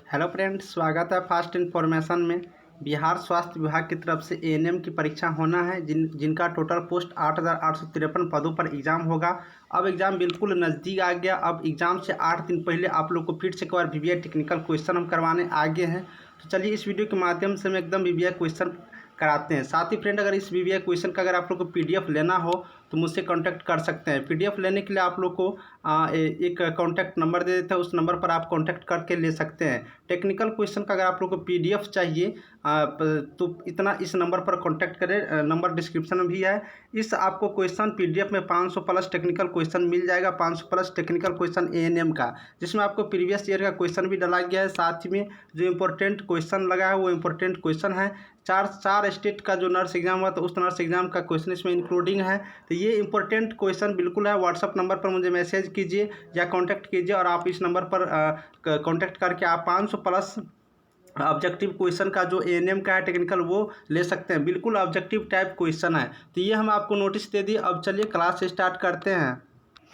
Hello friends, स्वागत है fast information में। बिहार स्वास्थ्य विभाग की तरफ से एएनएम की परीक्षा होना है, जिनका टोटल पोस्ट 8,853 पदों पर एग्ज़ाम होगा। अब एग्ज़ाम बिल्कुल नज़दीक आ गया। अब एग्ज़ाम से 8 दिन पहले आप लोग को फिर से एक बार वीवीआई टेक्निकल क्वेश्चन हम करवाने आगे हैं। तो चलिए इस वीडियो के माध्यम से हम एकदम वीवीआई क्वेश्चन कराते हैं। साथ ही फ्रेंड, अगर इस वीवीआई क्वेश्चन का अगर आप लोग को पीडीएफ लेना हो तो मुझसे कांटेक्ट कर सकते हैं। पीडीएफ लेने के लिए आप लोग को एक कांटेक्ट नंबर दे देते हैं, उस नंबर पर आप कांटेक्ट करके ले सकते हैं। टेक्निकल क्वेश्चन का अगर आप लोग को पीडीएफ चाहिए तो इतना इस नंबर पर कांटेक्ट करें, नंबर डिस्क्रिप्शन में भी है। इस आपको क्वेश्चन पीडीएफ में 500 प्लस टेक्निकल क्वेश्चन मिल जाएगा, 500 प्लस टेक्निकल क्वेश्चन एएनएम का, जिसमें आपको प्रीवियस ईयर का क्वेश्चन भी डाला गया है। साथ ही में जो इंपॉर्टेंट क्वेश्चन लगा है वो इंपॉर्टेंट क्वेश्चन है। चार स्टेट का जो नर्स एग्जाम हुआ तो उस नर्स एग्जाम का क्वेश्चन इसमें इंक्लूडिंग है। तो ये इंपॉर्टेंट क्वेश्चन बिल्कुल है। व्हाट्सअप नंबर पर मुझे मैसेज कीजिए या कांटेक्ट कीजिए, और आप इस नंबर पर कांटेक्ट करके आप 500 प्लस ऑब्जेक्टिव क्वेश्चन का जो एएनएम का है टेक्निकल वो ले सकते हैं। बिल्कुल ऑब्जेक्टिव टाइप क्वेश्चन है। तो ये हम आपको नोटिस दे दिए। अब चलिए क्लास स्टार्ट करते हैं।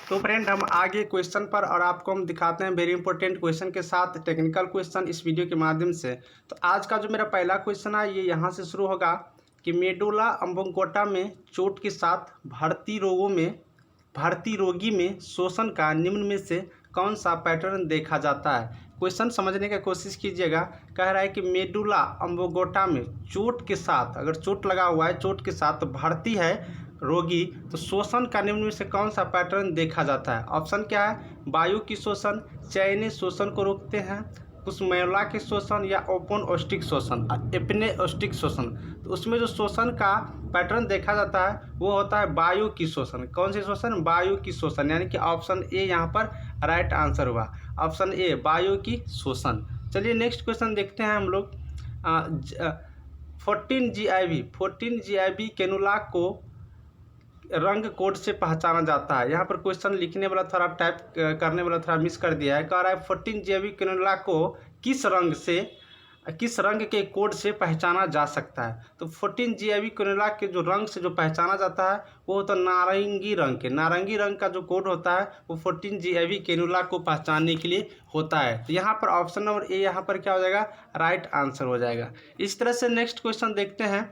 तो फ्रेंड, हम आगे क्वेश्चन पर और आपको हम दिखाते हैं वेरी इंपॉर्टेंट क्वेश्चन के साथ टेक्निकल क्वेश्चन इस वीडियो के माध्यम से। तो आज का जो मेरा पहला क्वेश्चन है ये यहाँ से शुरू होगा कि मेडुला ऑब्लांगेटा में चोट के साथ भर्ती रोगी में शोषण का निम्न में से कौन सा पैटर्न देखा जाता है। क्वेश्चन समझने की कोशिश कीजिएगा। कह रहा है कि मेडुला ऑब्लांगेटा में चोट के साथ, अगर चोट लगा हुआ है, चोट के साथ भर्ती है रोगी, तो शोषण का निम्न में से कौन सा पैटर्न देखा जाता है। ऑप्शन क्या है? वायु की शोषण, चयनीय शोषण को रोकते हैं, कुसुमैला के शोषण, या ओपन ओस्टिक शोषण, अपने ओस्टिक शोषण। तो उसमें जो शोषण का पैटर्न देखा जाता है वो होता है वायु की शोषण। कौन सी शोषण? वायु की शोषण, यानी कि ऑप्शन ए यहाँ पर राइट आंसर हुआ। ऑप्शन ए, वायु की शोषण। चलिए नेक्स्ट क्वेश्चन देखते हैं हम लोग। 14 GIV कैनुला को रंग कोड से पहचाना जाता है। यहाँ पर क्वेश्चन लिखने वाला थोड़ा टाइप करने वाला थोड़ा मिस कर दिया है। कह रहा है 14 GIV कैनुला को किस रंग के कोड से पहचाना जा सकता है। तो 14 GIV कैनुला के जो रंग से जो पहचाना जाता है वो होता है नारंगी रंग के। नारंगी रंग का जो कोड होता है वो 14 GIV कैनुला को पहचानने के लिए होता है। तो यहाँ पर ऑप्शन नंबर ए यहाँ पर क्या हो जाएगा? राइट आंसर हो जाएगा। इस तरह से नेक्स्ट क्वेश्चन देखते हैं।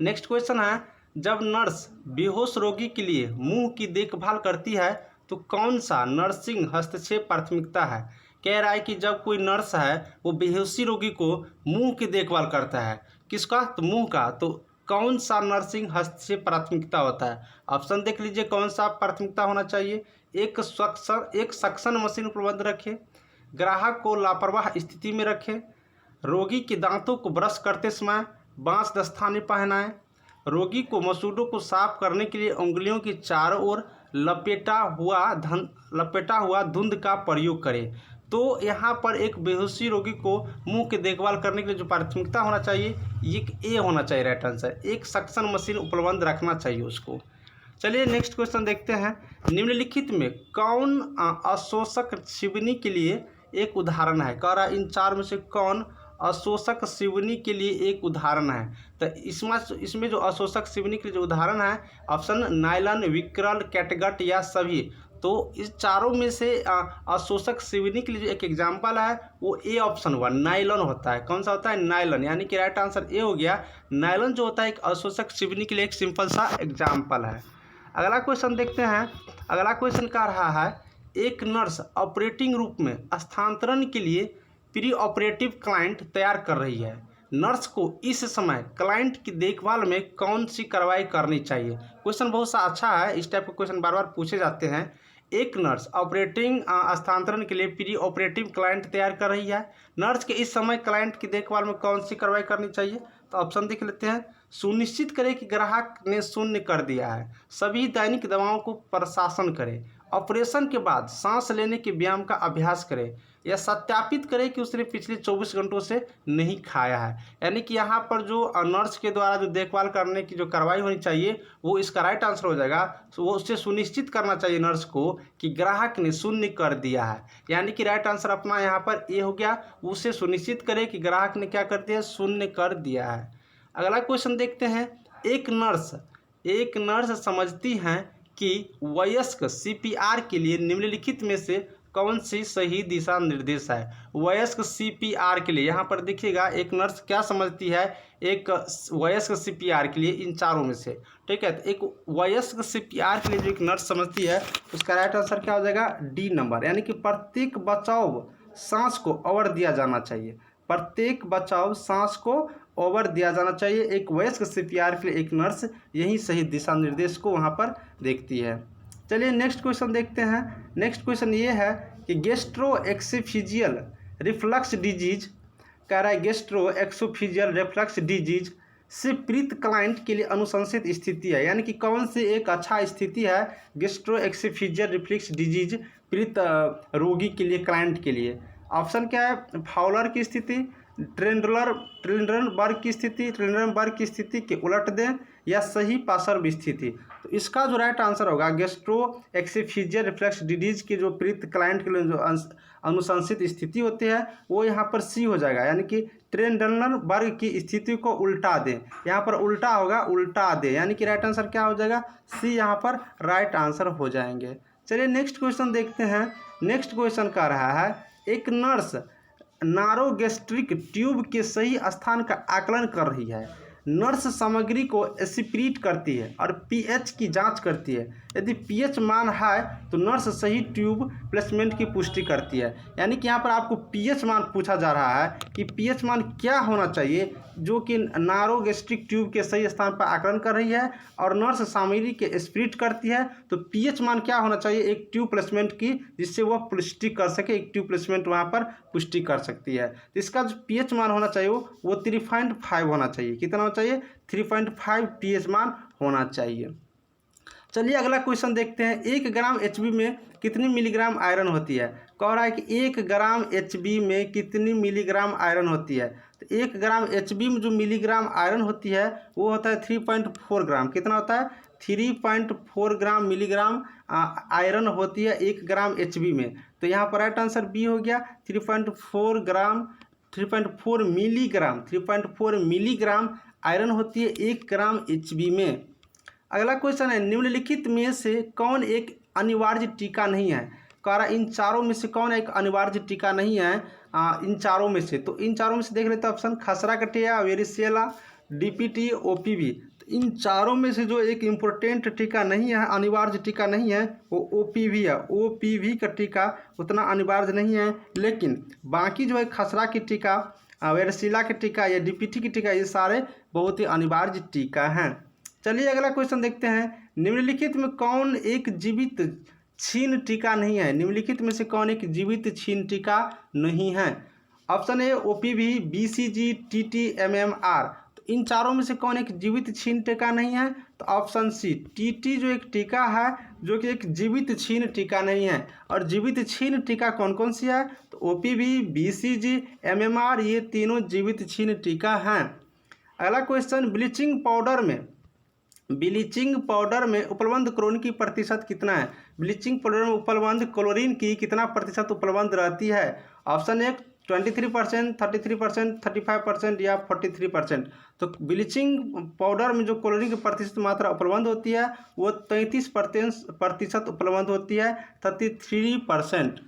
नेक्स्ट क्वेश्चन है, जब नर्स बेहोश रोगी के लिए मुंह की देखभाल करती है तो कौन सा नर्सिंग हस्तक्षेप प्राथमिकता है। कह रहा है कि जब कोई नर्स है वो बेहोशी रोगी को मुंह की देखभाल करता है, किसका? तो मुंह का, तो कौन सा नर्सिंग हस्तक्षेप प्राथमिकता होता है। ऑप्शन देख लीजिए कौन सा प्राथमिकता होना चाहिए। एक सक्शन मशीन उपलब्ध रखे, ग्राहक को लापरवाह स्थिति में रखे, रोगी के दांतों को ब्रश करते समय बांस दस्ताने पहनाएं, रोगी को मसूड़ों को साफ करने के लिए उंगलियों की चारों ओर लपेटा हुआ धुंध का प्रयोग करें। तो यहाँ पर एक बेहोशी रोगी को मुंह की देखभाल करने के लिए जो प्राथमिकता होना चाहिए ये ए होना चाहिए राइट आंसर। एक सक्शन मशीन उपलब्ध रखना चाहिए उसको। चलिए नेक्स्ट क्वेश्चन देखते हैं। निम्नलिखित में कौन अशोषक सिवनी के लिए एक उदाहरण है। कह रहा है इन चार में से कौन अशोषक सिवनी के लिए एक उदाहरण है। तो इसमें जो अशोषक सिवनी के लिए जो उदाहरण है, ऑप्शन नायलन, विक्रल, कैटगट या सभी। तो इस चारों में से अशोषक सिवनी के लिए जो एक एग्जाम्पल है वो ए ऑप्शन हुआ, नायलन होता है। कौन सा होता है? नायलन, यानी कि राइट आंसर ए हो गया। नायलन जो होता है एक अशोषक सिवनी के लिए एक सिंपल सा एग्जाम्पल है। अगला क्वेश्चन देखते हैं। अगला क्वेश्चन कह रहा है, एक नर्स ऑपरेटिंग रूम में स्थानांतरण के लिए प्री ऑपरेटिव क्लाइंट तैयार कर रही है। नर्स को इस समय क्लाइंट की देखभाल में कौन सी कार्रवाई करनी चाहिए। क्वेश्चन बहुत सा अच्छा है। इस टाइप के क्वेश्चन बार बार पूछे जाते हैं। एक नर्स ऑपरेटिंग स्थानांतरण के लिए प्री ऑपरेटिव क्लाइंट तैयार कर रही है। नर्स के इस समय क्लाइंट की देखभाल में कौन सी कार्रवाई करनी चाहिए। तो ऑप्शन देख लेते हैं। सुनिश्चित करें कि ग्राहक ने शून्य कर दिया है, सभी दैनिक दवाओं को प्रशासन करें, ऑपरेशन के बाद सांस लेने के व्यायाम का अभ्यास करें, या सत्यापित करें कि उसने पिछले 24 घंटों से नहीं खाया है। यानी कि यहाँ पर जो नर्स के द्वारा जो देखभाल करने की जो कार्रवाई होनी चाहिए वो इसका राइट आंसर हो जाएगा। तो वो उससे सुनिश्चित करना चाहिए नर्स को कि ग्राहक ने शून्य कर दिया है। यानी कि राइट आंसर अपना यहाँ पर ए हो गया। उससे सुनिश्चित करें कि ग्राहक ने क्या कर दिया? शून्य कर दिया है। अगला क्वेश्चन देखते हैं। एक नर्स समझती हैं कि वयस्क CPR के लिए निम्नलिखित में से कौन सी सही दिशा निर्देश है? वयस्क CPR के लिए यहाँ पर देखिएगा एक नर्स क्या समझती है एक वयस्क CPR के लिए इन चारों में से, ठीक है। तो एक वयस्क CPR के लिए जो एक नर्स समझती है उसका राइट आंसर क्या हो जाएगा? डी नंबर, यानी कि प्रत्येक बचाव सांस को ओवर दिया जाना चाहिए, प्रत्येक बचाव सांस को ओवर दिया जाना चाहिए। एक वयस्क CPR के लिए एक नर्स यही सही दिशा निर्देश को वहाँ पर देखती है। चलिए नेक्स्ट क्वेश्चन देखते हैं। नेक्स्ट क्वेश्चन ये है कि गैस्ट्रोएसोफेजियल रिफ्लक्स डिजीज कह रहा है, गैस्ट्रोएसोफेजियल रिफ्लक्स डिजीज से पीड़ित क्लाइंट के लिए अनुशंसित स्थिति है, यानी कि कौन सी एक अच्छा स्थिति है गैस्ट्रोएसोफेजियल रिफ्लक्स डिजीज पीड़ित रोगी के लिए, क्लाइंट के लिए? ऑप्शन क्या है? फाउलर की स्थिति, ट्रिंडनबर्ग की स्थिति, ट्रिंडनबर्ग की स्थिति के उलट दें, या सही पार्श्व स्थिति। तो इसका जो राइट आंसर होगा गैस्ट्रोएसोफेजियल रिफ्लक्स डिजीज के जो पीड़ित क्लाइंट के लिए जो अनुशंसित स्थिति होती है वो यहाँ पर सी हो जाएगा, यानी कि ट्रिंडनबर्ग की स्थिति को उल्टा दें। यहाँ पर उल्टा होगा, उल्टा दें, यानी कि राइट आंसर क्या हो जाएगा? सी यहाँ पर राइट आंसर हो जाएंगे। चलिए नेक्स्ट क्वेश्चन देखते हैं। नेक्स्ट क्वेश्चन कह रहा है एक नर्स नारोगैस्ट्रिक ट्यूब के सही स्थान का आकलन कर रही है। नर्स सामग्री को एस्पिरेट करती है और पीएच की जांच करती है। यदि पीएच मान है तो नर्स सही ट्यूब प्लेसमेंट की पुष्टि करती है, यानी कि यहाँ पर आपको पीएच मान पूछा जा रहा है कि पीएच मान क्या होना चाहिए जो कि नारोगैस्ट्रिक ट्यूब के सही स्थान पर आकलन कर रही है और नर्स सामग्री के एस्पिरेट करती है। तो पीएच मान क्या होना चाहिए एक ट्यूब प्लेसमेंट की, जिससे वह पुष्टि कर सके, एक ट्यूब प्लेसमेंट वहाँ पर पुष्टि कर सकती है। तो इसका जो पीएच मान होना चाहिए वो 3.5 होना चाहिए। कितना होना चाहिए? 3.5 पीएच मान होना चाहिए। चलिए अगला क्वेश्चन देखते हैं। 1 ग्राम HB में कितनी मिलीग्राम आयरन होती है? कह रहा है कि 1 ग्राम HB में कितनी मिलीग्राम आयरन होती है? तो 1 ग्राम HB में जो मिलीग्राम आयरन होती है वो होता है 3.4 ग्राम। कितना होता है? 3.4 ग्राम मिलीग्राम आयरन होती है 1 ग्राम HB में। तो यहाँ पर राइट आंसर बी हो गया। 3.4 मिलीग्राम आयरन होती है 1 ग्राम HB में। अगला क्वेश्चन है निम्नलिखित में से कौन एक अनिवार्य टीका नहीं है? कह रहा इन चारों में से कौन एक अनिवार्य टीका नहीं है? इन चारों में से, तो इन चारों में से देख लेते हैं ऑप्शन खसरा कटिया, वेरिसेला, DPT, OPV। तो इन चारों में से जो एक इम्पोर्टेंट टीका नहीं है, अनिवार्य टीका नहीं है, वो OPV है। OPV का टीका उतना अनिवार्य नहीं है, लेकिन बाकी जो है खसरा की टीका, वेरिसेला के टीका या DPT की टीका, ये सारे बहुत ही अनिवार्य टीका हैं। चलिए अगला क्वेश्चन देखते हैं। निम्नलिखित में कौन एक जीवित छीन टीका नहीं है? निम्नलिखित में से कौन एक जीवित छीन टीका नहीं है? Option A OPV, BCG, TT, MMR। तो इन चारों में से कौन एक जीवित छीन टीका नहीं है? तो ऑप्शन सी TT जो एक टीका है जो कि एक जीवित छीन टीका नहीं है। और जीवित छीन टीका कौन कौन सी है? तो OPV, BCG, MMR, ये तीनों जीवित छीन टीका हैं। अगला क्वेश्चन ब्लीचिंग पाउडर में उपलब्ध क्लोरीन की प्रतिशत कितना है? ब्लीचिंग पाउडर में उपलब्ध क्लोरीन की कितना प्रतिशत उपलब्ध रहती है? ऑप्शन ए 23%, 33%, 35% या 43%। तो ब्लीचिंग पाउडर में जो क्लोरीन की प्रतिशत मात्रा उपलब्ध होती है वो 33% उपलब्ध होती है, 33%।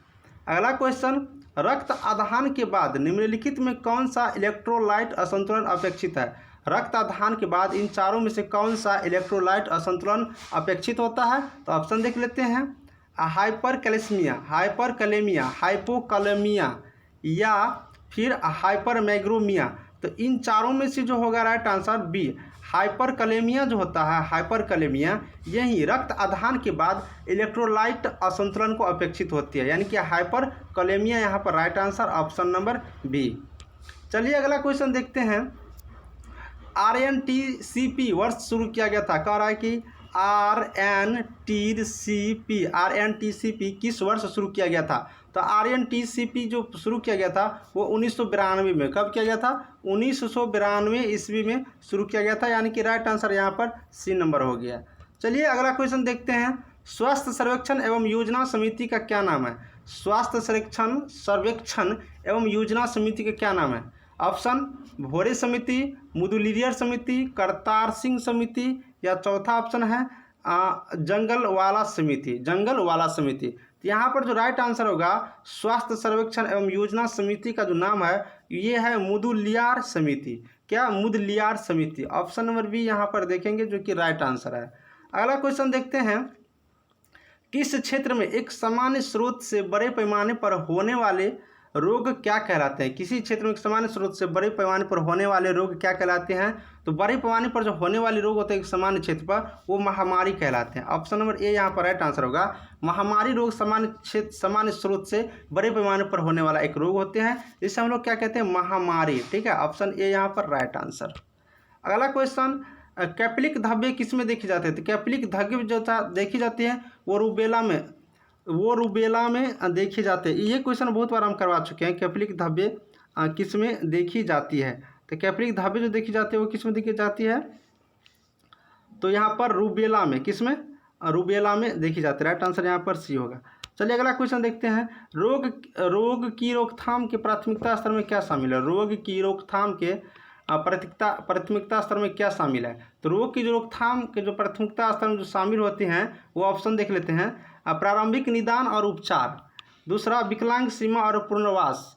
अगला क्वेश्चन रक्त आधान के बाद निम्नलिखित में कौन सा इलेक्ट्रोलाइट असंतुलन अपेक्षित है? रक्त आधान के बाद इन चारों में से कौन सा इलेक्ट्रोलाइट असंतुलन अपेक्षित होता है? तो ऑप्शन देख लेते हैं। हाइपरकैलेमिया, हाइपोकैलेमिया या फिर हाइपरमैग्रोमिया। तो इन चारों में से जो होगा राइट आंसर बी, हाइपरकैलेमिया जो होता है, हाइपरकैलेमिया यही रक्त आधान के बाद इलेक्ट्रोलाइट असंतुलन को अपेक्षित होती है, यानी कि हाइपरकैलेमिया यहाँ पर right answer option number B. चलिए अगला क्वेश्चन देखते हैं। RNTCP वर्ष शुरू किया गया था? कह रहा है कि RNTCP किस वर्ष शुरू किया गया था? तो RNTCP जो शुरू किया गया था वो 1992 में। कब किया गया था? 1992 ईस्वी में शुरू किया गया था, यानी कि राइट आंसर यहाँ पर सी नंबर हो गया। चलिए अगला क्वेश्चन देखते हैं। स्वास्थ्य सर्वेक्षण एवं योजना समिति का क्या नाम है? स्वास्थ्य सर्वेक्षण एवं योजना समिति का क्या नाम है? ऑप्शन भोरे समिति, मुदुलियर समिति, करतार सिंह समिति या चौथा ऑप्शन है जंगलवाला समिति। तो यहाँ पर जो राइट आंसर होगा स्वास्थ्य सर्वेक्षण एवं योजना समिति का जो नाम है ये है मुदलियार समिति। क्या? मुदलियार समिति। ऑप्शन नंबर बी यहाँ पर देखेंगे जो कि राइट आंसर है। अगला क्वेश्चन देखते हैं, किस क्षेत्र में एक सामान्य स्रोत से बड़े पैमाने पर होने वाले रोग क्या कहलाते हैं? किसी क्षेत्र में एक सामान्य स्रोत से बड़े पैमाने पर होने वाले रोग क्या कहलाते हैं? तो बड़े पैमाने पर जो होने वाले रोग होते हैं एक सामान्य क्षेत्र पर, वो महामारी कहलाते हैं। ऑप्शन नंबर ए यहाँ पर राइट आंसर होगा। महामारी रोग सामान्य स्रोत से बड़े पैमाने पर होने वाला एक रोग होते हैं, जिसे हम लोग क्या कहते हैं? महामारी। ठीक है, ऑप्शन ए यहाँ पर राइट आंसर। अगला क्वेश्चन, कैपिलिक धब्बे किस में देखी जाते हैं? तो कैपिलिक धब्बे जो देखी जाती है वो रूबेला में देखी जाते हैं। ये क्वेश्चन बहुत बार हम करवा चुके हैं। कैपिलिक धब्बे किस में देखी जाती है? तो कैपिलिक धब्बे जो देखी जाती है वो किस में देखी जाती है? तो यहाँ पर रूबेला में, किस में? रूबेला में देखी जाती है। राइट आंसर यहाँ पर सी होगा। चलिए अगला क्वेश्चन देखते हैं, रोग की रोकथाम के प्राथमिकता स्तर में क्या शामिल है? रोग की रोकथाम के प्राथमिकता स्तर में क्या शामिल है? तो रोग की जो रोकथाम के जो प्राथमिकता स्तर में जो शामिल होते हैं वो ऑप्शन देख लेते हैं, प्रारंभिक निदान और उपचार, दूसरा विकलांग सीमा और पुनर्वास,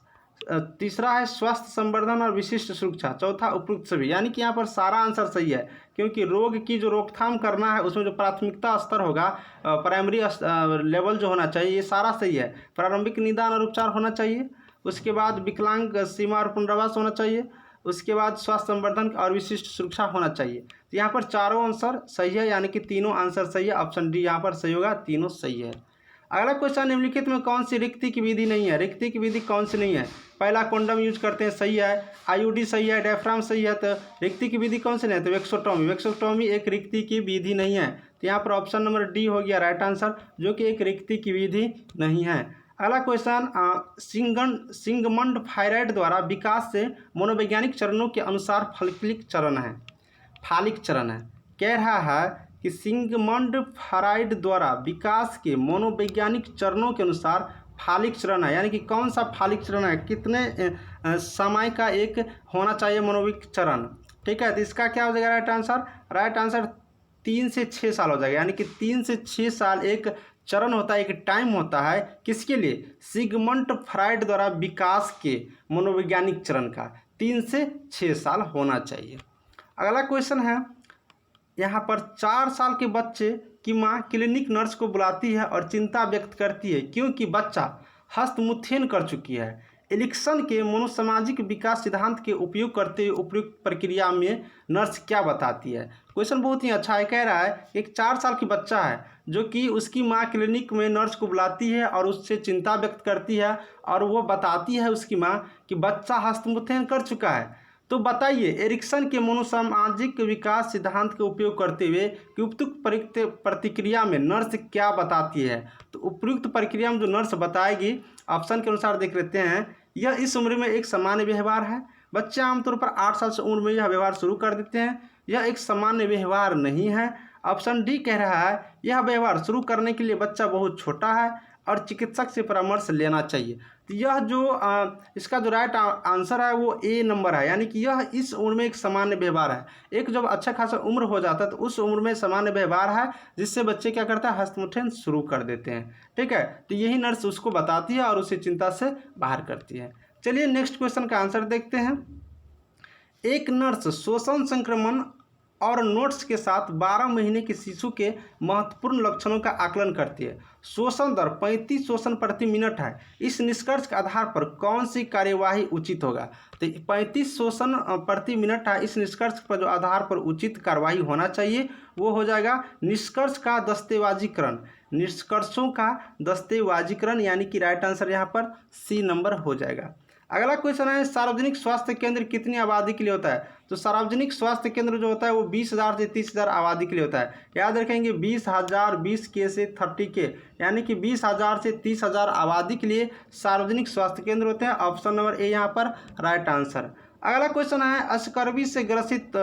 तीसरा है स्वास्थ्य संवर्धन और विशिष्ट सुरक्षा, चौथा उपयुक्त सभी। यानी कि यहाँ पर सारा आंसर सही है, क्योंकि रोग की जो रोकथाम करना है उसमें जो प्राथमिकता स्तर होगा, प्राइमरी लेवल जो होना चाहिए, ये सारा सही है। प्रारंभिक निदान और उपचार होना चाहिए, उसके बाद विकलांग सीमा और पुनर्वास होना चाहिए, उसके बाद स्वास्थ्य संवर्धन और विशिष्ट सुरक्षा होना चाहिए। तो यहाँ पर चारों आंसर सही है, यानी कि तीनों आंसर सही है। ऑप्शन डी यहाँ पर सही होगा, तीनों सही है। अगला क्वेश्चन, निम्नलिखित में कौन सी रिक्ति की विधि नहीं है? रिक्ति की विधि कौन सी नहीं है? पहला, कंडोम यूज करते हैं, सही है। आईयूडी सही है, डायफ्राम सही है। तो रिक्ति की विधि कौन सी नहीं है? तो वेक्सोटोमी एक रिक्ति की विधि नहीं है। तो यहाँ पर ऑप्शन नंबर डी हो गया राइट आंसर, जो कि एक रिक्ति की विधि नहीं है। अगला क्वेश्चन, सिंगमंड फ्राइड द्वारा विकास से मनोवैज्ञानिक चरणों के अनुसार फालिक चरण है। कह रहा है कि सिंगमंड फ्राइड द्वारा विकास के मनोवैज्ञानिक चरणों के अनुसार फालिक चरण है। यानी कि कौन सा फालिक चरण है, कितने समय का एक होना चाहिए मनोवैज्ञानिक चरण? ठीक है, तो इसका क्या हो जाएगा राइट आंसर? राइट आंसर 3 से 6 साल हो जाएगा। यानी कि 3 से 6 साल एक चरण होता है, एक टाइम होता है। किसके लिए? सिगमंड फ्राइड द्वारा विकास के मनोवैज्ञानिक चरण का 3 से 6 साल होना चाहिए। अगला क्वेश्चन है, यहाँ पर 4 साल के बच्चे की माँ क्लिनिक नर्स को बुलाती है और चिंता व्यक्त करती है क्योंकि बच्चा हस्तमुथेन कर चुकी है। एरिक्सन के मनोसामाजिक विकास सिद्धांत के उपयोग करते हुए उपयुक्त प्रक्रिया में नर्स क्या बताती है? क्वेश्चन बहुत ही अच्छा है। कह रहा है एक 4 साल की बच्चा है जो कि उसकी माँ क्लिनिक में नर्स को बुलाती है और उससे चिंता व्यक्त करती है और वो बताती है उसकी माँ कि बच्चा हस्तमुथेन कर चुका है। तो बताइए एरिक्सन के मनोसामाजिक विकास सिद्धांत का उपयोग करते हुए कि उपयुक्त प्रतिक्रिया में नर्स क्या बताती है? तो उपयुक्त प्रक्रिया में जो नर्स बताएगी, ऑप्शन के अनुसार देख लेते हैं, यह इस उम्र में एक सामान्य व्यवहार है। बच्चे आमतौर पर 8 साल से उम्र में यह व्यवहार शुरू कर देते हैं। यह एक सामान्य व्यवहार नहीं है। ऑप्शन डी कह रहा है यह व्यवहार शुरू करने के लिए बच्चा बहुत छोटा है और चिकित्सक से परामर्श लेना चाहिए। तो यह जो इसका जो राइट आंसर है वो ए नंबर है। यानी कि यह इस उम्र में एक सामान्य व्यवहार है। एक जब अच्छा खासा उम्र हो जाता है तो उस उम्र में सामान्य व्यवहार है, जिससे बच्चे क्या करता है? हस्तमुथेन शुरू कर देते हैं। ठीक है, तो यही नर्स उसको बताती है और उसे चिंता से बाहर करती है। चलिए नेक्स्ट क्वेश्चन का आंसर देखते हैं। एक नर्स श्वसन संक्रमण और नोट्स के साथ 12 महीने के शिशु के महत्वपूर्ण लक्षणों का आकलन करती है। श्वसन दर 35 श्वसन प्रति मिनट है। इस निष्कर्ष के आधार पर कौन सी कार्यवाही उचित होगा? तो 35 श्वसन प्रति मिनट है। इस निष्कर्ष पर जो आधार पर उचित कार्यवाही होना चाहिए वो हो जाएगा निष्कर्ष का दस्तावेजीकरण। निष्कर्षों का दस्तावेजीकरण, यानी कि राइट आंसर यहाँ पर सी नंबर हो जाएगा। अगला क्वेश्चन है, सार्वजनिक स्वास्थ्य केंद्र कितनी आबादी के लिए होता है? तो सार्वजनिक स्वास्थ्य केंद्र जो होता है वो 20,000 से 30,000 आबादी के लिए होता है। याद रखेंगे 20,000, 20K से 30K, यानी कि 20,000 से 30,000 आबादी के लिए सार्वजनिक स्वास्थ्य केंद्र होते हैं। ऑप्शन नंबर ए यहाँ पर राइट आंसर। अगला क्वेश्चन है, स्कर्वी से ग्रसित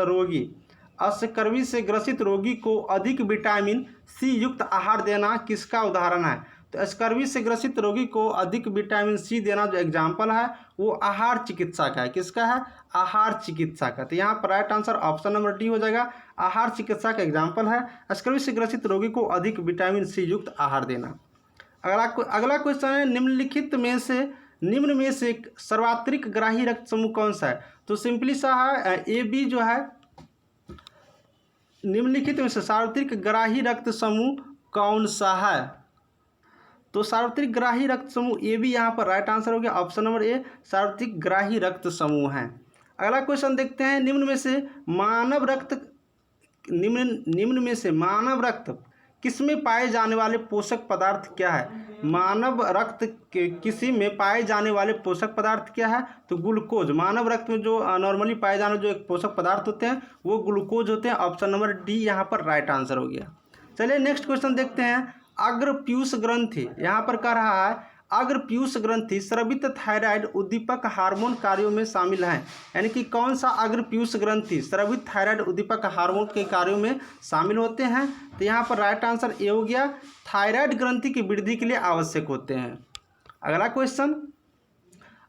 रोगी को अधिक विटामिन सी युक्त आहार देना किसका उदाहरण है? तो स्कर्वी से ग्रसित रोगी को अधिक विटामिन सी देना जो एग्जाम्पल है वो आहार चिकित्सा का है। किसका है? आहार चिकित्सा का। तो यहाँ पर right answer option number D हो जाएगा। आहार चिकित्सा का एग्जाम्पल है स्कर्वी से ग्रसित रोगी को अधिक विटामिन सी युक्त आहार देना। अगला क्वेश्चन है, निम्न में से सर्वाधिक ग्राही रक्त समूह कौन सा है? तो सिंपली सा है, ए बी जो है, निम्नलिखित में से सर्वाधिक ग्राही रक्त समूह कौन सा है? तो सर्वाधिक ग्राही रक्त समूह ए बी यहाँ पर राइट आंसर हो गया, ऑप्शन नंबर ए सर्वाधिक ग्राही रक्त समूह है। अगला क्वेश्चन देखते हैं, निम्न में से मानव रक्त किसमें पाए जाने वाले पोषक पदार्थ क्या है? मानव रक्त किसी में पाए जाने वाले पोषक पदार्थ क्या है? तो ग्लूकोज। मानव रक्त में जो नॉर्मली पाए जाने जो एक पोषक पदार्थ होते हैं वो ग्लूकोज होते हैं, ऑप्शन नंबर डी यहाँ पर राइट आंसर हो गया। चलिए नेक्स्ट क्वेश्चन देखते हैं, अग्रपीयूष ग्रंथि यहाँ पर कह रहा है, अग्रपीयूष ग्रंथि स्रावित थायराइड उद्दीपक हार्मोन कार्यों में शामिल है। यानी कि कौन सा अग्रपीयूष ग्रंथि स्रावित थायराइड उद्दीपक हार्मोन के कार्यों में शामिल होते हैं? तो यहाँ पर राइट आंसर ए हो गया, थायराइड ग्रंथि की वृद्धि के लिए आवश्यक होते हैं। अगला क्वेश्चन,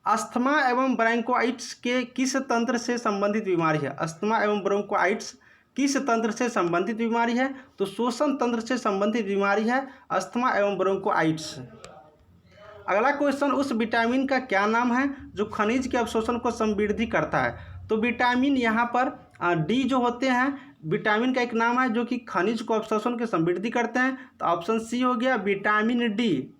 अस्थमा एवं ब्रोंकाइटिस के किस तंत्र से संबंधित बीमारी है? अस्थमा एवं ब्रोंकाइटिस किस तंत्र से संबंधित बीमारी है? तो श्वसन तंत्र से संबंधित बीमारी है अस्थमा एवं ब्रोंकाइटिस। अगला क्वेश्चन, उस विटामिन का क्या नाम है जो खनिज के अवशोषण को समृद्धि करता है? तो विटामिन यहाँ पर डी जो होते हैं, विटामिन का एक नाम है जो कि खनिज को अवशोषण के समृद्धि करते हैं, तो ऑप्शन सी हो गया विटामिन डी।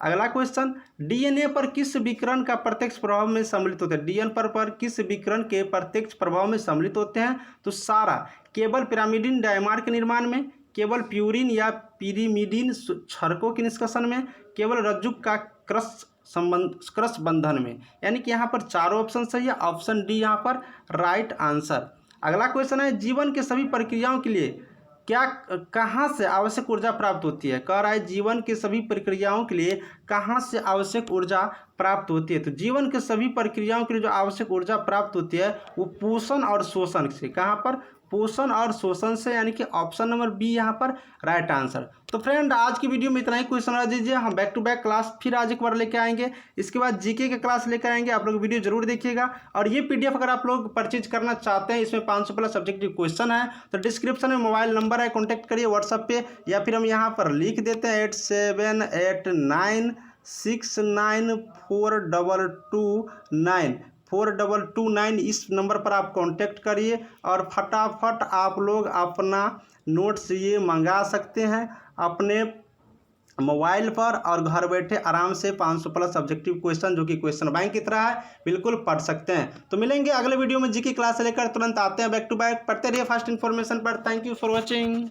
अगला क्वेश्चन, डीएनए पर किस विकिरण का प्रत्यक्ष प्रभाव में सम्मिलित होते हैं? डीएनए पर किस विकिरण के प्रत्यक्ष प्रभाव में सम्मिलित होते हैं? तो सारा, केवल पिरामिडिन डायमर के निर्माण में, केवल प्यूरिन या पिरिमिडिन क्षारकों के निष्कर्षण में, केवल रज्जु का क्रस बंधन में। यानी कि यहाँ पर चारों ऑप्शन सही है, ऑप्शन डी यहाँ पर राइट आंसर। अगला क्वेश्चन है, जीवन के सभी प्रक्रियाओं के लिए कहाँ से आवश्यक ऊर्जा प्राप्त होती है? कह रहा है जीवन के सभी प्रक्रियाओं के लिए कहाँ से आवश्यक ऊर्जा प्राप्त होती है? तो जीवन के सभी प्रक्रियाओं के लिए जो आवश्यक ऊर्जा प्राप्त होती है वो पोषण और शोषण से। कहाँ पर? पोषण और शोषण से, यानी कि ऑप्शन नंबर बी यहाँ पर राइट आंसर। तो फ्रेंड आज की वीडियो में इतना ही, क्वेश्चन समझ दीजिए, हम बैक टू बैक क्लास फिर आज एक बार लेके आएंगे, इसके बाद जीके के क्लास लेकर आएंगे। आप लोग वीडियो जरूर देखिएगा, और ये पीडीएफ अगर आप लोग परचेज करना चाहते हैं, इसमें 500 प्लस सब्जेक्टिव क्वेश्चन है, तो डिस्क्रिप्शन में मोबाइल नंबर है, कॉन्टैक्ट करिए व्हाट्सएप पे, या फिर हम यहाँ पर लिख देते हैं 8789694229 इस नंबर पर आप कांटेक्ट करिए, और फटाफट आप लोग अपना नोट्स ये मंगा सकते हैं अपने मोबाइल पर, और घर बैठे आराम से 500 प्लस सब्जेक्टिव क्वेश्चन जो कि क्वेश्चन बैंक की तरह है बिल्कुल पढ़ सकते हैं। तो मिलेंगे अगले वीडियो में, जीके क्लास से लेकर तुरंत आते हैं बैक टू बैक, पढ़ते रहिए फास्ट इन्फॉर्मेशन पर। Thank you for watching.